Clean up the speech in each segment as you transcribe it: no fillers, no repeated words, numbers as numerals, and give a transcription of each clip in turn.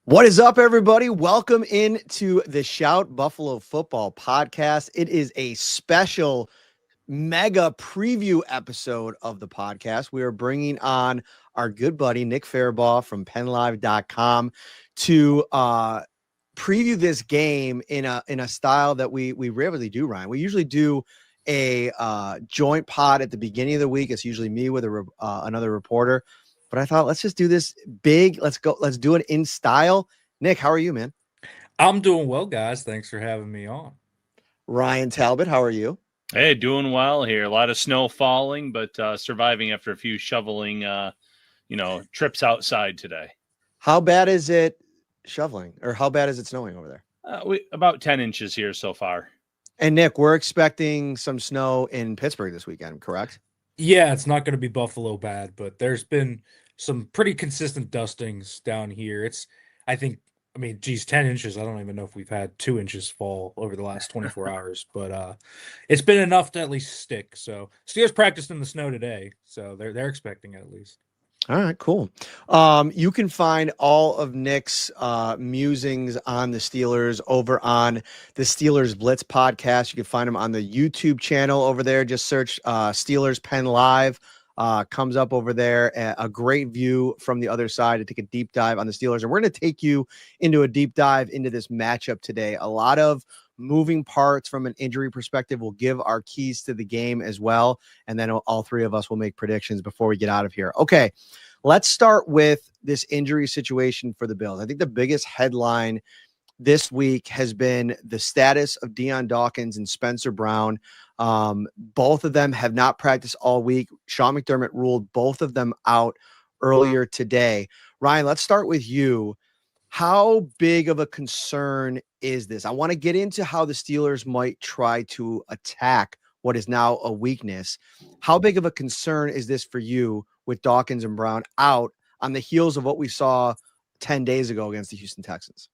What is up, everybody? Welcome into the Shout Buffalo Football Podcast. It is a special mega preview episode of the podcast. We are bringing on our good buddy, Nick Farabough from PennLive.com to preview this game in a style that we rarely do, Ryan. We usually do a joint pod at the beginning of the week. It's usually me with another reporter. But I thought, let's just do this big. Let's do it in style. Nick, how are you, man? I'm doing well, guys. Thanks for having me on. Ryan Talbot, how are you? Hey, doing well here. A lot of snow falling, but surviving after a few shoveling, trips outside today. How bad is it shoveling, or how bad is it snowing over there? About 10 inches here so far. And Nick, we're expecting some snow in Pittsburgh this weekend, correct? Yeah, it's not going to be Buffalo bad, but there's been some pretty consistent dustings down here. 10 inches. I don't even know if we've had 2 inches fall over the last 24 hours, but it's been enough to at least stick. So Steelers practiced in the snow today, so they're expecting it at least. All right, cool. You can find all of Nick's musings on the Steelers over on the Steelers Blitz podcast. You can find them on the YouTube channel over there. Just search Steelers Penn Live. Comes up over there. A great view from the other side to take a deep dive on the Steelers. And we're going to take you into a deep dive into this matchup today. A lot of moving parts from an injury perspective. We'll give our keys to the game as well. And then all three of us will make predictions before we get out of here. Okay, let's start with this injury situation for the Bills. I think the biggest headline this week has been the status of Deion Dawkins and Spencer Brown. Both of them have not practiced all week. Sean McDermott ruled both of them out earlier today. Ryan, let's start with you. How big of a concern is this? I want to get into how the Steelers might try to attack what is now a weakness. How big of a concern is this for you with Dawkins and Brown out on the heels of what we saw 10 days ago against the Houston Texans?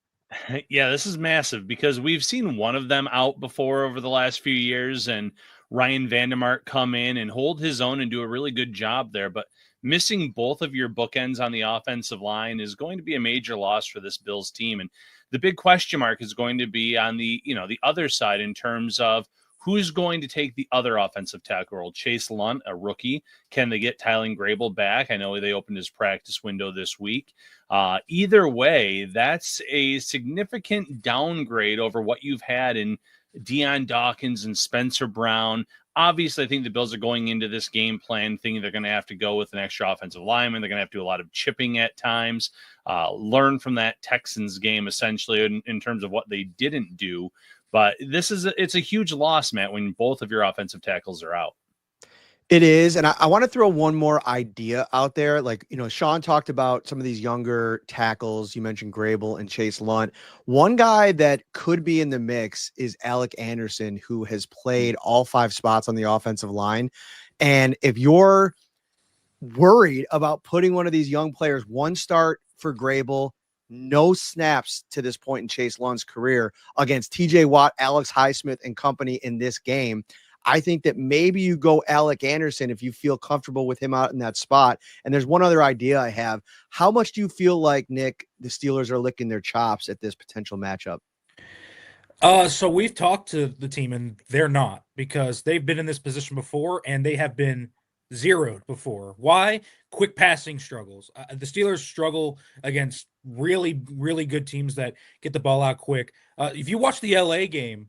Yeah, this is massive because we've seen one of them out before over the last few years, and Ryan Vandermark come in and hold his own and do a really good job there. But missing both of your bookends on the offensive line is going to be a major loss for this Bills team. And the big question mark is going to be on the other side in terms of who's going to take the other offensive tackle role. Chase Lunt, a rookie. Can they get Tylen Grable back? I know they opened his practice window this week. Either way, that's a significant downgrade over what you've had in Deion Dawkins and Spencer Brown. Obviously, I think the Bills are going into this game plan thinking they're going to have to go with an extra offensive lineman. They're going to have to do a lot of chipping at times, learn from that Texans game, essentially, in terms of what they didn't do. But it's a huge loss, Matt, when both of your offensive tackles are out. It is. And I want to throw one more idea out there. Sean talked about some of these younger tackles. You mentioned Grable and Chase Lunt. One guy that could be in the mix is Alec Anderson, who has played all 5 spots on the offensive line. And if you're worried about putting one of these young players, one start for Grable, no snaps to this point in Chase Lunt's career against TJ Watt, Alex Highsmith and company in this game, I think that maybe you go Alec Anderson if you feel comfortable with him out in that spot. And there's one other idea I have. How much do you feel like, Nick, the Steelers are licking their chops at this potential matchup? So we've talked to the team, and they're not, because they've been in this position before, and they have been zeroed before. Why? Quick passing struggles. The Steelers struggle against really, really good teams that get the ball out quick. If you watch the LA game,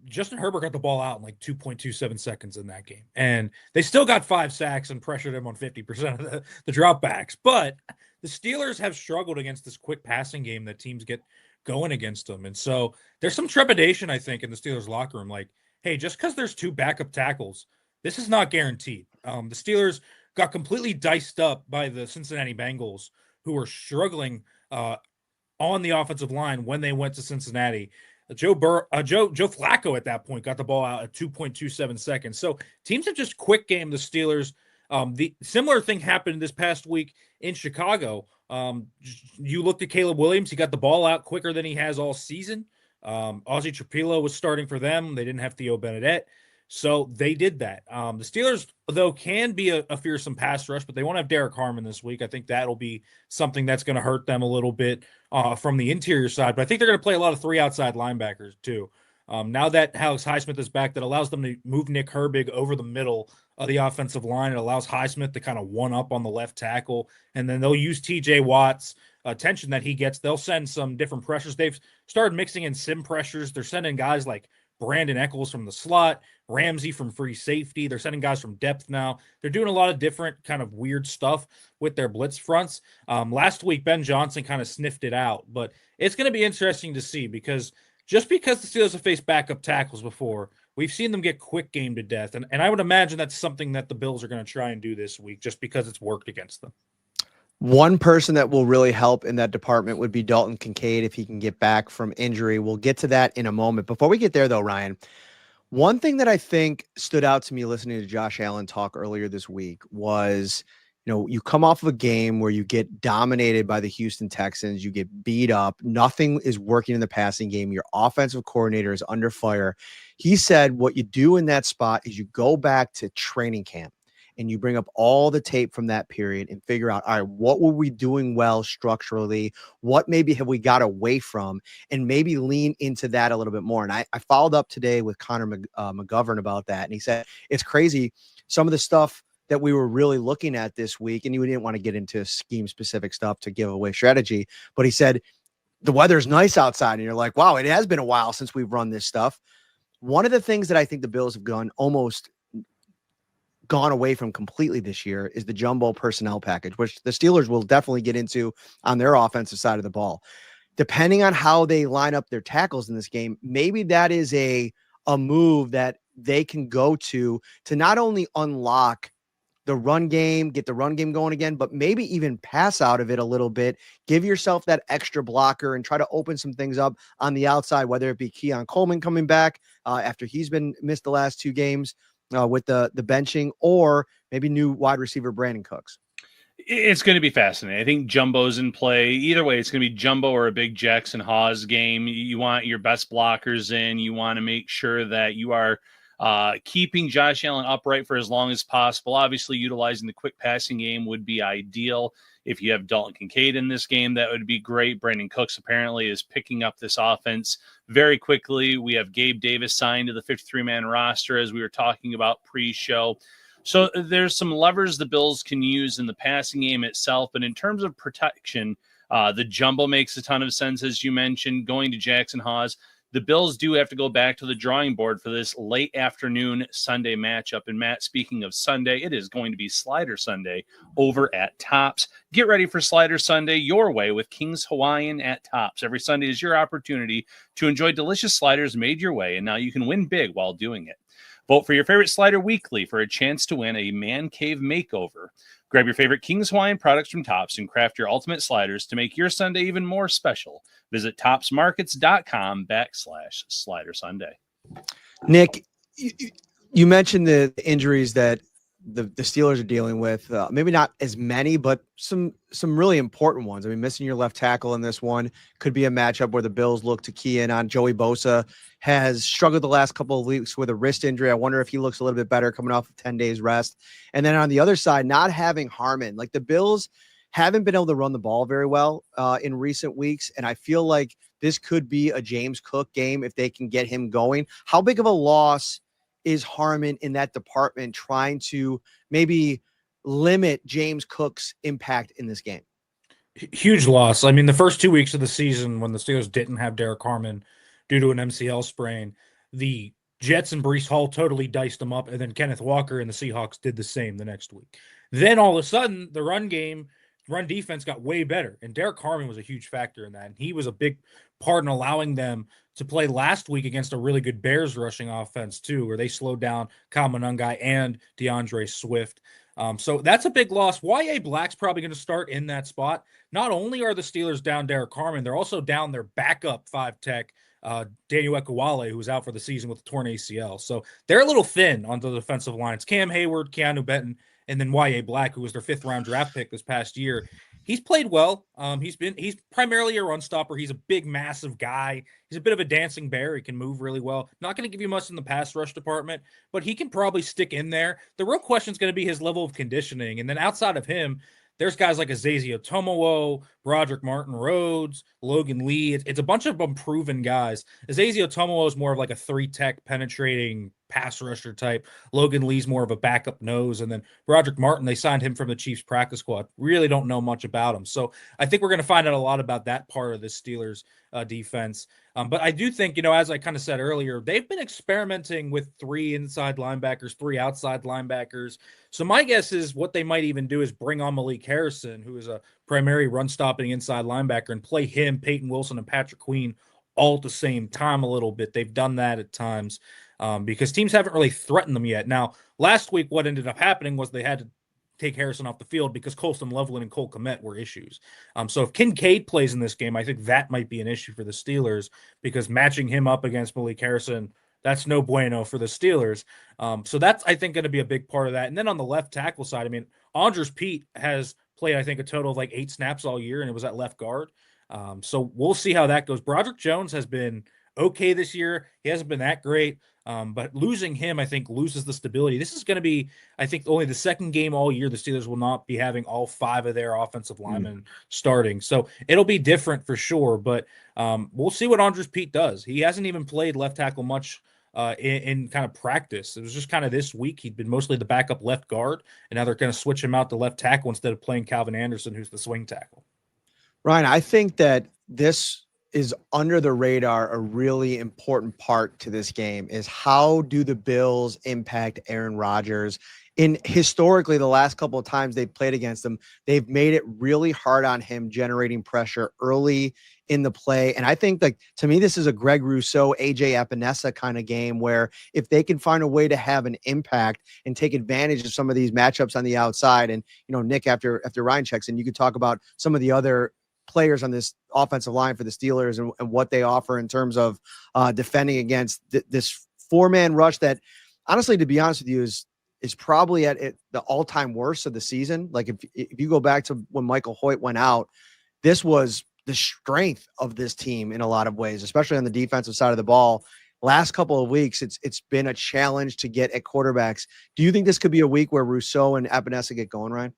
Justin Herbert got the ball out in like 2.27 seconds in that game. And they still got 5 sacks and pressured him on 50% of the dropbacks. But the Steelers have struggled against this quick passing game that teams get going against them. And so there's some trepidation, I think, in the Steelers locker room. Like, hey, just because there's 2 backup tackles, this is not guaranteed. The Steelers got completely diced up by the Cincinnati Bengals, who were struggling on the offensive line when they went to Cincinnati. Joe Flacco at that point got the ball out at 2.27 seconds. So teams have just quick gamed the Steelers. The similar thing happened this past week in Chicago. You looked at Caleb Williams. He got the ball out quicker than he has all season. Ozzie Trapilo was starting for them. They didn't have Theo Bennett. So they did that. The Steelers, though, can be a fearsome pass rush, but they won't have Derek Harmon this week. I think that'll be something that's going to hurt them a little bit from the interior side. But I think they're going to play a lot of 3 outside linebackers too. Now that Alex Highsmith is back, that allows them to move Nick Herbig over the middle of the offensive line. It allows Highsmith to kind of one up on the left tackle, and then they'll use T.J. Watt's attention that he gets. They'll send some different pressures. They've started mixing in sim pressures. They're sending guys like Brandon Eccles from the slot, Ramsey from free safety. They're sending guys from depth now. They're doing a lot of different kind of weird stuff with their blitz fronts. Last week, Ben Johnson kind of sniffed it out, but it's going to be interesting to see because just because the Steelers have faced backup tackles before, we've seen them get quick game to death. And I would imagine that's something that the Bills are going to try and do this week just because it's worked against them. One person that will really help in that department would be Dalton Kincaid if he can get back from injury. We'll get to that in a moment. Before we get there, though, Ryan, one thing that I think stood out to me listening to Josh Allen talk earlier this week was, you come off of a game where you get dominated by the Houston Texans, you get beat up, nothing is working in the passing game, your offensive coordinator is under fire. He said what you do in that spot is you go back to training camp and you bring up all the tape from that period and figure out, all right, what were we doing well structurally? What maybe have we got away from? And maybe lean into that a little bit more. And I followed up today with Connor McGovern about that. And he said, it's crazy. Some of the stuff that we were really looking at this week, and you didn't want to get into scheme specific stuff to give away strategy, but he said, the weather's nice outside. And you're like, wow, it has been a while since we've run this stuff. One of the things that I think the Bills have gone away from completely this year is the jumbo personnel package, which the Steelers will definitely get into on their offensive side of the ball. Depending on how they line up their tackles in this game, maybe that is a move that they can go to not only unlock the run game, get the run game going again, but maybe even pass out of it a little bit, give yourself that extra blocker and try to open some things up on the outside, whether it be Keon Coleman coming back after he's been missed the last 2 games, with the benching, or maybe new wide receiver Brandon Cooks. It's going to be fascinating. I think Jumbo's in play. Either way, it's going to be Jumbo or a big Jackson Hawes game. You want your best blockers in. You want to make sure that you are keeping Josh Allen upright for as long as possible. Obviously, utilizing the quick passing game would be ideal. If you have Dalton Kincaid in this game, that would be great. Brandon Cooks apparently is picking up this offense very quickly. We have Gabe Davis signed to the 53-man roster, as we were talking about pre-show. So there's some levers the Bills can use in the passing game itself. But in terms of protection, the jumbo makes a ton of sense, as you mentioned, going to Jackson Hawes. The Bills do have to go back to the drawing board for this late afternoon Sunday matchup. And Matt, speaking of Sunday, it is going to be Slider Sunday over at Tops. Get ready for Slider Sunday your way with King's Hawaiian at Tops. Every Sunday is your opportunity to enjoy delicious sliders made your way, and now you can win big while doing it. Vote for your favorite slider weekly for a chance to win a man cave makeover. Grab your favorite King's Hawaiian products from Tops and craft your ultimate sliders to make your Sunday even more special. Visit topsmarkets.com/Slider Sunday. Nick, you mentioned the injuries that the Steelers are dealing with. Maybe not as many, but some really important ones. I mean, missing your left tackle in this one could be a matchup where the Bills look to key in on. Joey Bosa has struggled the last couple of weeks with a wrist injury. I wonder if he looks a little bit better coming off of 10 days rest. And then on the other side, not having Harmon. Like, the Bills haven't been able to run the ball very well in recent weeks. And I feel like this could be a James Cook game if they can get him going. How big of a loss is Harmon in that department, trying to maybe limit James Cook's impact in this game? Huge loss. I mean, the first 2 weeks of the season when the Steelers didn't have Derek Harmon due to an MCL sprain, the Jets and Breece Hall totally diced them up, and then Kenneth Walker and the Seahawks did the same the next week. Then all of a sudden, the run defense got way better, and Derek Harmon was a huge factor in that, and he was a big part in allowing them to play last week against a really good Bears rushing offense too, where they slowed down Kyle Monangai and DeAndre Swift. So that's a big loss. Y.A. Black's probably going to start in that spot. Not only are the Steelers down Derek Harmon, they're also down their backup 5-tech, Daniel Ekuwale, who was out for the season with a torn ACL. So they're a little thin on the defensive lines. Cam Hayward, Keanu Benton, and then Y.A. Black, who was their 5th-round draft pick this past year. He's played well. He's primarily a run stopper. He's a big, massive guy. He's a bit of a dancing bear. He can move really well. Not going to give you much in the pass rush department, but he can probably stick in there. The real question is going to be his level of conditioning. And then outside of him, there's guys like Azazio Tomowo, Broderick Martin Rhodes, Logan Lee. It's a bunch of unproven guys. Azazio Tomowo is more of like a 3-tech penetrating pass rusher type. Logan Lee's more of a backup nose. And then Broderick Martin, they signed him from the Chiefs practice squad. Really don't know much about him. So I think we're going to find out a lot about that part of the Steelers defense. But I do think, as I kind of said earlier, they've been experimenting with 3 inside linebackers, 3 outside linebackers. So my guess is what they might even do is bring on Malik Harrison, who is a primary run-stopping inside linebacker, and play him, Peyton Wilson, and Patrick Queen all at the same time a little bit. They've done that at times because teams haven't really threatened them yet. Now, last week, what ended up happening was they had to take Harrison off the field because Colston Loveland and Cole Kmet were issues. So if Kincaid plays in this game, I think that might be an issue for the Steelers because matching him up against Malik Harrison, that's no bueno for the Steelers. So that's, I think, going to be a big part of that. And then on the left tackle side, I mean, Andres Pete has played, I think, a total of like 8 snaps all year, and it was at left guard. So we'll see how that goes. Broderick Jones has been okay this year. He hasn't been that great. But losing him, I think, loses the stability. This is going to be, I think, only the second game all year the Steelers will not be having all 5 of their offensive linemen starting. So it'll be different for sure. But we'll see what Andres Pete does. He hasn't even played left tackle much in kind of practice. It was just kind of this week. He'd been mostly the backup left guard, and now they're going to switch him out to left tackle instead of playing Calvin Anderson, who's the swing tackle. Ryan, I think that this is under the radar. A really important part to this game is how do the Bills impact Aaron Rodgers? In historically, the last couple of times they've played against him, they've made it really hard on him, generating pressure early in the play. And I think, like, to me, this is a Greg Rousseau, AJ Epinesa kind of game where if they can find a way to have an impact and take advantage of some of these matchups on the outside. And, Nick, after Ryan checks in, you could talk about some of the other players on this offensive line for the Steelers and what they offer in terms of defending against this 4-man rush that, honestly, to be honest with you, is probably at the all-time worst of the season. Like if you go back to when Michael Hoyt went out, this was the strength of this team in a lot of ways, especially on the defensive side of the ball. Last couple of weeks, it's been a challenge to get at quarterbacks. Do you think this could be a week where Rousseau and Epinesa get going, Ryan?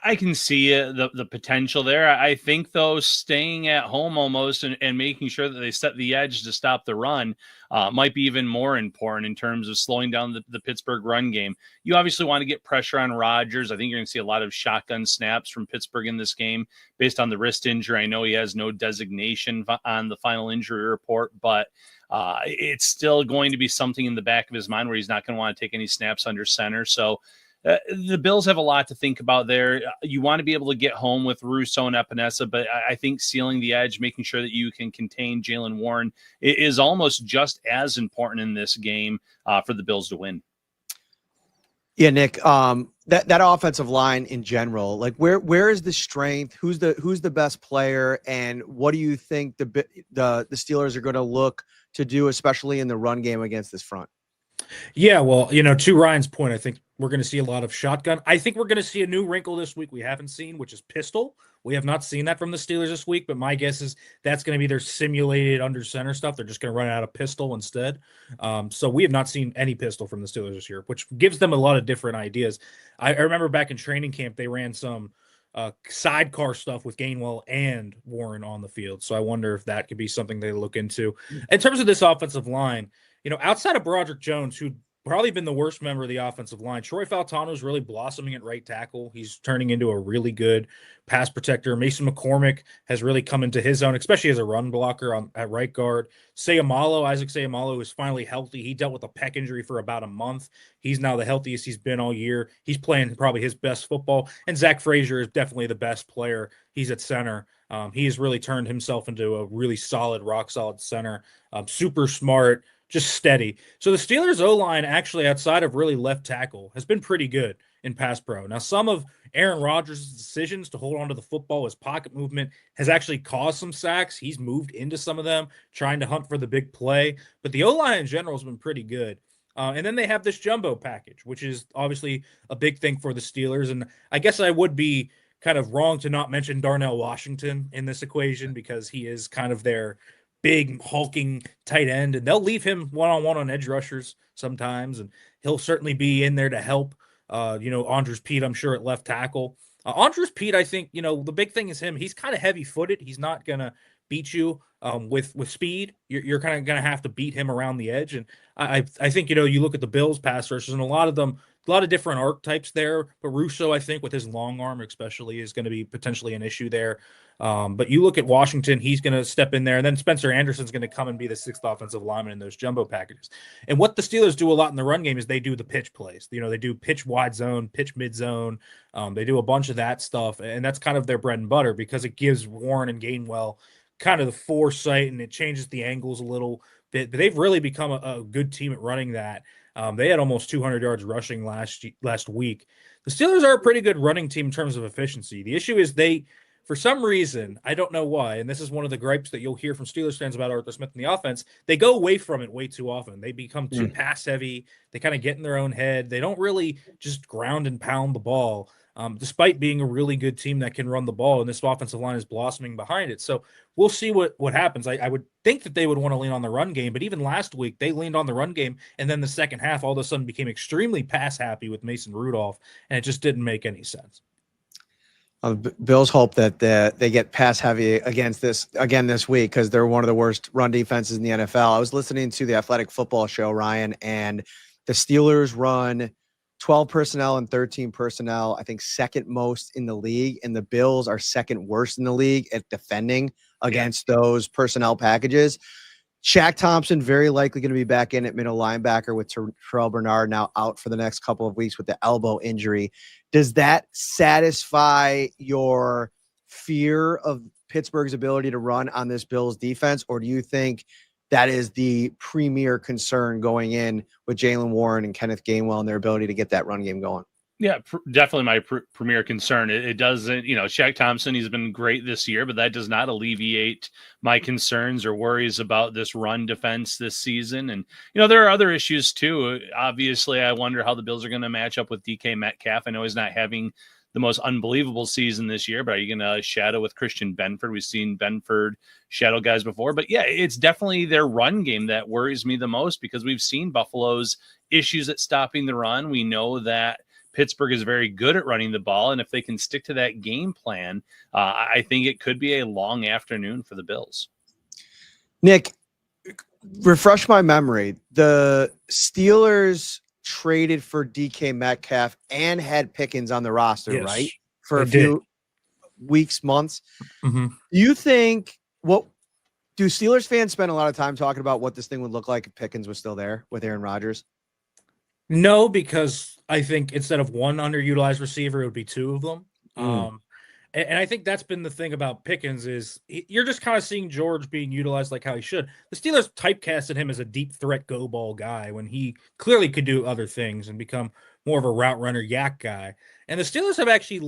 I can see the potential there. I think, though, staying at home almost and making sure that they set the edge to stop the run might be even more important in terms of slowing down the Pittsburgh run game. You obviously want to get pressure on Rodgers. I think you're going to see a lot of shotgun snaps from Pittsburgh in this game based on the wrist injury. I know he has no designation on the final injury report, but it's still going to be something in the back of his mind where he's not going to want to take any snaps under center. So the Bills have a lot to think about there. You want to be able to get home with Rousseau and Epinesa, but I think sealing the edge, making sure that you can contain Jaylen Warren is almost just as important in this game for the Bills to win. Yeah, Nick, that offensive line in general, like where is the strength? Who's the best player, and what do you think the Steelers are going to look to do, especially in the run game against this front? Yeah, well, to Ryan's point, I think we're going to see a lot of shotgun. I think we're going to see a new wrinkle this week we haven't seen, which is pistol. We have not seen that from the Steelers this week, but my guess is that's going to be their simulated under center stuff. They're just going to run out of pistol instead. So we have not seen any pistol from the Steelers this year, which gives them a lot of different ideas. I remember back in training camp, they ran some sidecar stuff with Gainwell and Warren on the field. So I wonder if that could be something they look into. In terms of this offensive line, outside of Broderick Jones, who probably been the worst member of the offensive line, Troy Faltano is really blossoming at right tackle. He's turning into a really good pass protector. Mason McCormick has really come into his own, especially as a run blocker at right guard. Isaac Sayamalo is finally healthy. He dealt with a pec injury for about a month. He's now the healthiest he's been all year. He's playing probably his best football. And Zach Frazier is definitely the best player. He's at center. He has really turned himself into a really solid, rock-solid center. Super smart, just steady. So the Steelers' O-line, actually, outside of really left tackle, has been pretty good in pass pro. Now, some of Aaron Rodgers' decisions to hold on to the football, his pocket movement, has actually caused some sacks. He's moved into some of them, trying to hunt for the big play. But the O-line in general has been pretty good. And then they have this jumbo package, which is obviously a big thing for the Steelers. And I guess I would be kind of wrong to not mention Darnell Washington in this equation because he is kind of their big hulking tight end, and they'll leave him one-on-one on edge rushers sometimes, and he'll certainly be in there to help. Andres Pete, I'm sure, at left tackle. Andres Pete, I think, the big thing is him. He's kind of heavy-footed. He's not going to beat you with speed. You're kind of going to have to beat him around the edge. And I think, you look at the Bills pass rushers, and a lot of different archetypes there. But Russo, I think, with his long arm especially, is going to be potentially an issue there. But you look at Washington, he's going to step in there, and then Spencer Anderson's going to come and be the sixth offensive lineman in those jumbo packages. And what the Steelers do a lot in the run game is they do the pitch plays. They do pitch wide zone, pitch mid zone. They do a bunch of that stuff, and that's kind of their bread and butter because it gives Warren and Gainwell kind of the foresight, and it changes the angles a little bit. But they've really become a good team at running that. They had almost 200 yards rushing last week. The Steelers are a pretty good running team in terms of efficiency. The issue is for some reason, I don't know why, and this is one of the gripes that you'll hear from Steelers fans about Arthur Smith and the offense, they go away from it way too often. They become too pass heavy. They kind of get in their own head. They don't really just ground and pound the ball, despite being a really good team that can run the ball, and this offensive line is blossoming behind it. So we'll see what happens. I would think that they would want to lean on the run game, but even last week, they leaned on the run game, and then the second half all of a sudden became extremely pass happy with Mason Rudolph, and it just didn't make any sense. Bills hope that they get pass heavy against this week because they're one of the worst run defenses in the NFL. I was listening to the Athletic Football Show, Ryan, and the Steelers run 12 personnel and 13 personnel, I think second most in the league, and the Bills are second worst in the league at defending against those personnel packages. Shaq Thompson very likely going to be back in at middle linebacker with Terrell Bernard now out for the next couple of weeks with the elbow injury. Does that satisfy your fear of Pittsburgh's ability to run on this Bills defense, or do you think that is the premier concern going in with Jaylen Warren and Kenneth Gainwell and their ability to get that run game going? Yeah, definitely my premier concern. It doesn't, Shaq Thompson, he's been great this year, but that does not alleviate my concerns or worries about this run defense this season. And, there are other issues too. Obviously, I wonder how the Bills are going to match up with DK Metcalf. I know he's not having the most unbelievable season this year, but are you going to shadow with Christian Benford? We've seen Benford shadow guys before, but yeah, it's definitely their run game that worries me the most because we've seen Buffalo's issues at stopping the run. We know that Pittsburgh is very good at running the ball, and if they can stick to that game plan, I think it could be a long afternoon for the Bills. Nick, refresh my memory. The Steelers traded for DK Metcalf and had Pickens on the roster, right? For a few weeks, months. Mm-hmm. Do you think do Steelers fans spend a lot of time talking about what this thing would look like if Pickens was still there with Aaron Rodgers? No, because I think instead of one underutilized receiver, it would be two of them. And I think that's been the thing about Pickens is you're just kind of seeing George being utilized like how he should. The Steelers typecasted him as a deep threat go ball guy when he clearly could do other things and become more of a route runner yak guy. And the Steelers have actually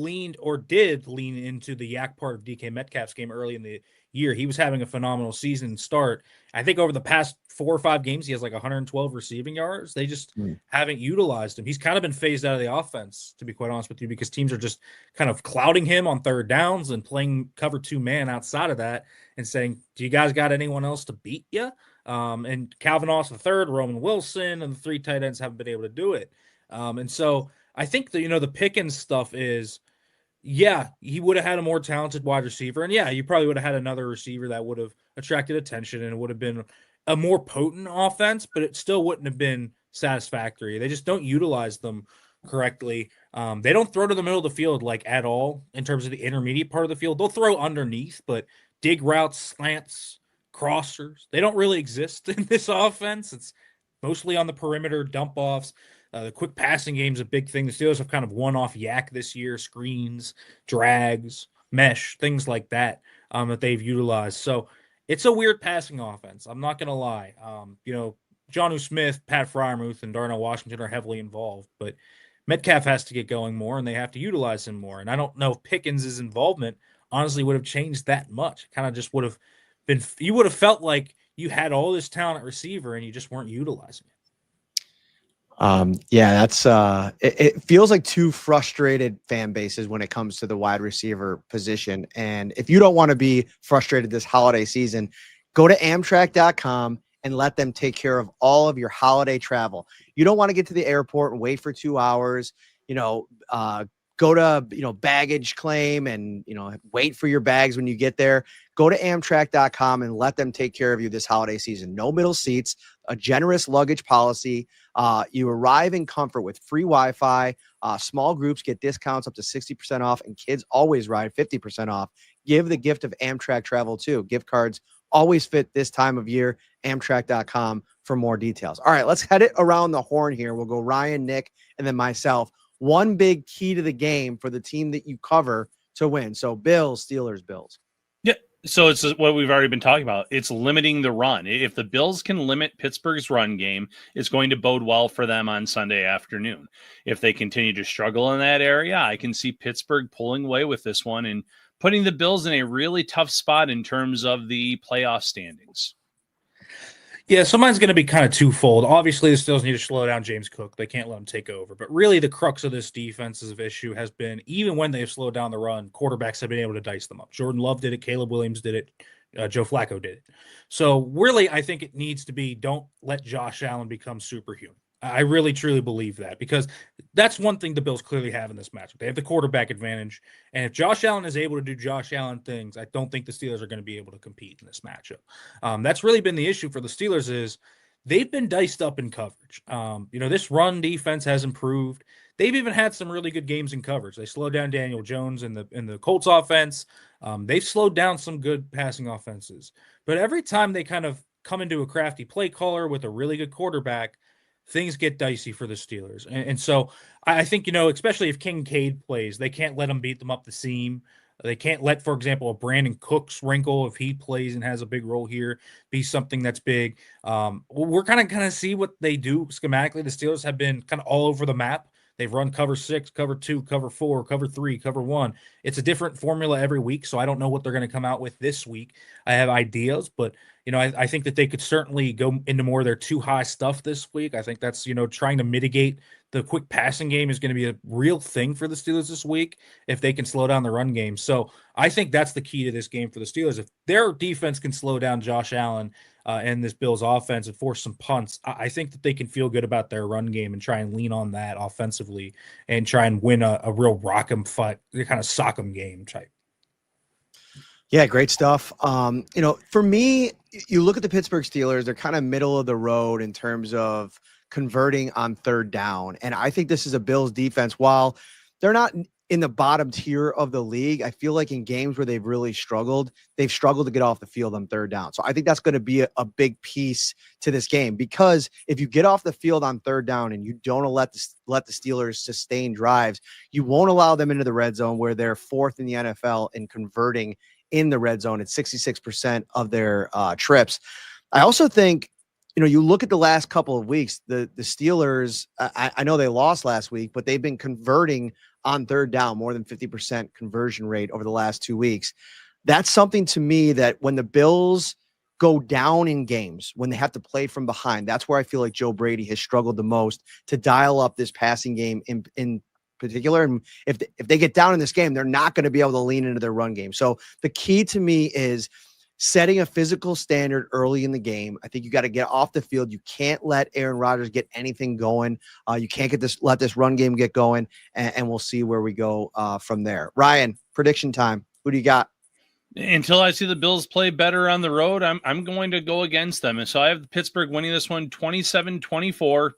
did lean into the yak part of DK Metcalf's game early in the year. He was having a phenomenal season start. I think over the past 4 or 5 games, he has like 112 receiving yards. They just haven't utilized him. He's kind of been phased out of the offense, to be quite honest with you, because teams are just kind of clouding him on third downs and playing cover 2 man outside of that and saying, do you guys got anyone else to beat you? And Calvin Austin III, Roman Wilson, and the 3 tight ends haven't been able to do it. And so I think that, the Pickens stuff is, yeah, he would have had a more talented wide receiver. And yeah, you probably would have had another receiver that would have attracted attention and it would have been a more potent offense, but it still wouldn't have been satisfactory. They just don't utilize them correctly. They don't throw to the middle of the field like at all in terms of the intermediate part of the field. They'll throw underneath, but dig routes, slants, crossers, they don't really exist in this offense. It's mostly on the perimeter, dump offs. The quick passing game is a big thing. The Steelers have kind of one-off yak this year, screens, drags, mesh, things like that that they've utilized. So it's a weird passing offense. I'm not going to lie. Jonnu Smith, Pat Freiermuth, and Darnell Washington are heavily involved, but Metcalf has to get going more, and they have to utilize him more. And I don't know if Pickens' involvement honestly would have changed that much. Kind of just would have been – you would have felt like you had all this talent at receiver and you just weren't utilizing it. Yeah, that's it feels like two frustrated fan bases when it comes to the wide receiver position. And if you don't want to be frustrated this holiday season, go to Amtrak.com and let them take care of all of your holiday travel. You don't want to get to the airport and wait for 2 hours, you know, go to, baggage claim and, wait for your bags when you get there. Go to Amtrak.com and let them take care of you this holiday season. No middle seats, a generous luggage policy. You arrive in comfort with free Wi-Fi. Small groups get discounts up to 60% off, and kids always ride 50% off. Give the gift of Amtrak travel too. Gift cards always fit this time of year. Amtrak.com for more details. All right, let's head it around the horn here. We'll go Ryan, Nick, and then myself. One big key to the game for the team that you cover to win. So Bills, Steelers, Bills. Yeah. So it's what we've already been talking about. It's limiting the run. If the Bills can limit Pittsburgh's run game, it's going to bode well for them on Sunday afternoon. If they continue to struggle in that area, I can see Pittsburgh pulling away with this one and putting the Bills in a really tough spot in terms of the playoff standings. Yeah, so mine's going to be kind of twofold. Obviously, the Steelers need to slow down James Cook. They can't let him take over. But really, the crux of this defensive issue has been, even when they've slowed down the run, quarterbacks have been able to dice them up. Jordan Love did it. Caleb Williams did it. Joe Flacco did it. So really, I think it needs to be, don't let Josh Allen become superhuman. I really, truly believe that, because that's one thing the Bills clearly have in this matchup. They have the quarterback advantage. And if Josh Allen is able to do Josh Allen things, I don't think the Steelers are going to be able to compete in this matchup. That's really been the issue for the Steelers, is they've been diced up in coverage. This run defense has improved. They've even had some really good games in coverage. They slowed down Daniel Jones in the Colts offense. They've slowed down some good passing offenses. But every time they kind of come into a crafty play caller with a really good quarterback, things get dicey for the Steelers. And so I think, especially if Kincaid plays, they can't let him beat them up the seam. They can't let, for example, a Brandon Cooks wrinkle, if he plays and has a big role here, be something that's big. We're kind of see what they do schematically. The Steelers have been kind of all over the map. They've run cover 6, cover 2, cover 4, cover 3, cover 1. It's a different formula every week, so I don't know what they're going to come out with this week. I have ideas, but I think that they could certainly go into more of their too high stuff this week. I think that's, trying to mitigate the quick passing game is going to be a real thing for the Steelers this week if they can slow down the run game. So I think that's the key to this game for the Steelers. If their defense can slow down Josh Allen and this Bills offense and force some punts, I think that they can feel good about their run game and try and lean on that offensively and try and win a real rock 'em fight, kind of sock 'em game type. Yeah, great stuff. For me, you look at the Pittsburgh Steelers, they're kind of middle of the road in terms of converting on third down. And I think this is a Bills defense. While they're not in the bottom tier of the league, I feel like in games where they've really struggled, they've struggled to get off the field on third down. So I think that's going to be a big piece to this game, because if you get off the field on third down and you don't let the Steelers sustain drives, you won't allow them into the red zone, where they're fourth in the NFL in converting in the red zone at 66% of their trips. I also think, you look at the last couple of weeks, the Steelers, I know they lost last week, but they've been converting on third down, more than 50% conversion rate over the last 2 weeks. That's something to me that when the Bills go down in games, when they have to play from behind, that's where I feel like Joe Brady has struggled the most to dial up this passing game in particular. And if they get down in this game, they're not going to be able to lean into their run game. So the key to me is setting a physical standard early in the game. I think you got to get off the field. You can't let Aaron Rodgers get anything going. You can't let this run game get going, and we'll see where we go from there. Ryan, prediction time. Who do you got? Until I see the Bills play better on the road, I'm going to go against them. And so I have Pittsburgh winning this one 27-24.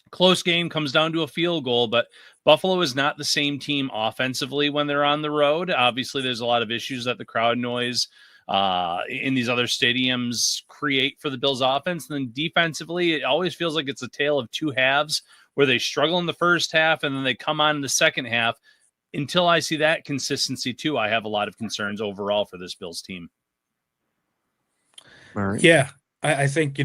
Close game, comes down to a field goal, but Buffalo is not the same team offensively when they're on the road. Obviously, there's a lot of issues that the crowd noise in these other stadiums create for the Bills offense. And then defensively, it always feels like it's a tale of two halves, where they struggle in the first half and then they come on in the second half. Until I see that consistency too, I have a lot of concerns overall for this Bills team. All right. Yeah, I think,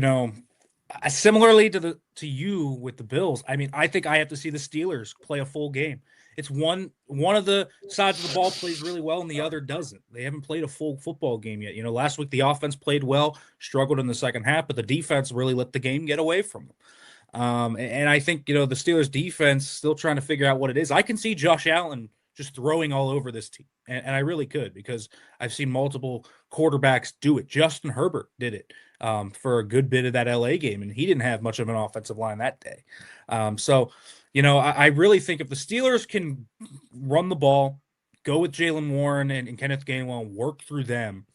similarly to you with the Bills, I mean, I think I have to see the Steelers play a full game. It's one of the sides of the ball plays really well and the other doesn't. They haven't played a full football game yet. Last week the offense played well, struggled in the second half, but the defense really let the game get away from them. And I think, the Steelers defense still trying to figure out what it is. I can see Josh Allen just throwing all over this team. And I really could, because I've seen multiple quarterbacks do it. Justin Herbert did it for a good bit of that LA game, and he didn't have much of an offensive line that day. I really think if the Steelers can run the ball, go with Jalen Warren and Kenneth Gainwell and work through them,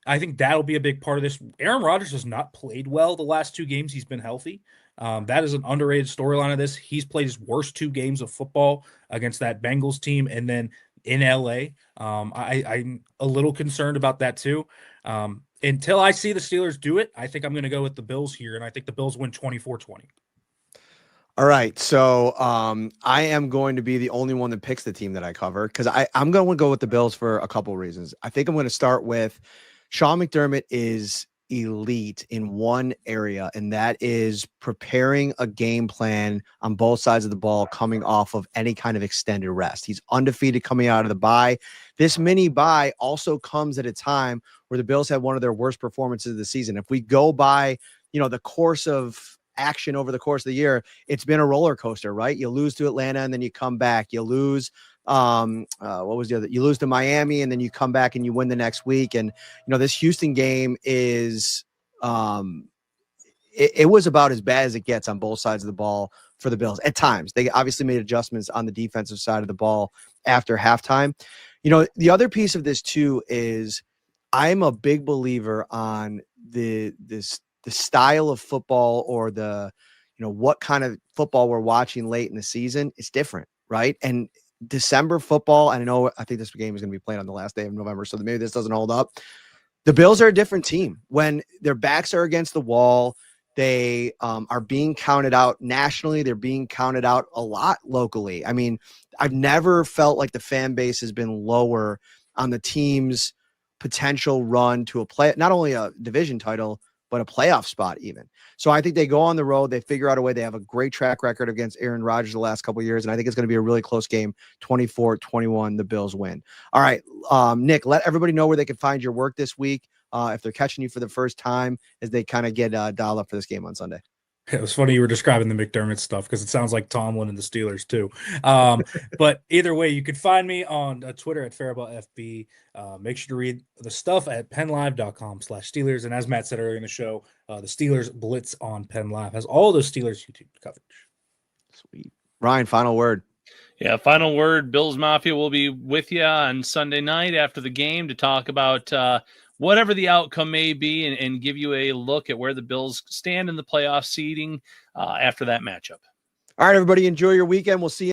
I think that'll be a big part of this. Aaron Rodgers has not played well the last 2 games he's been healthy. That is an underrated storyline of this. He's played his worst 2 games of football against that Bengals team, and then in LA. I'm a little concerned about that too. Until I see the Steelers do it, I think I'm going to go with the Bills here, and I think the Bills win 24-20. All right. So I am going to be the only one that picks the team that I cover, because I'm going to go with the Bills for a couple of reasons. I think I'm going to start with Sean McDermott is elite in one area, and that is preparing a game plan on both sides of the ball coming off of any kind of extended rest. He's undefeated coming out of the bye. This mini bye also comes at a time where the Bills had one of their worst performances of the season. If we go by, the course of action over the course of the year, it's been a roller coaster, right? You lose to Atlanta and then you come back. You lose what was the other? You lose to Miami and then you come back and you win the next week. And this Houston game is it was about as bad as it gets on both sides of the ball for the Bills. At times, they obviously made adjustments on the defensive side of the ball after halftime. The other piece of this too is I'm a big believer on the style of football, or what kind of football we're watching late in the season. It's different, right? And December football, I think this game is going to be played on the last day of November, so maybe this doesn't hold up. The Bills are a different team. When their backs are against the wall, they are being counted out nationally. They're being counted out a lot locally. I mean, I've never felt like the fan base has been lower on the team's potential run to not only a division title, but a playoff spot even. So I think they go on the road. They figure out a way. They have a great track record against Aaron Rodgers the last couple of years, and I think it's going to be a really close game. 24-21, the Bills win. All right, Nick, let everybody know where they can find your work this week if they're catching you for the first time as they kind of get dialed up for this game on Sunday. It was funny you were describing the McDermott stuff, because it sounds like Tomlin and the Steelers too. But either way, you can find me on Twitter at Farabough FB. Make sure to read the stuff at PennLive.com/Steelers. And as Matt said earlier in the show, the Steelers Blitz on Penn Live has all those Steelers YouTube coverage. Sweet. Ryan, final word. Yeah, final word. Bills Mafia will be with you on Sunday night after the game to talk about whatever the outcome may be, and give you a look at where the Bills stand in the playoff seeding after that matchup. All right, everybody, enjoy your weekend. We'll see you.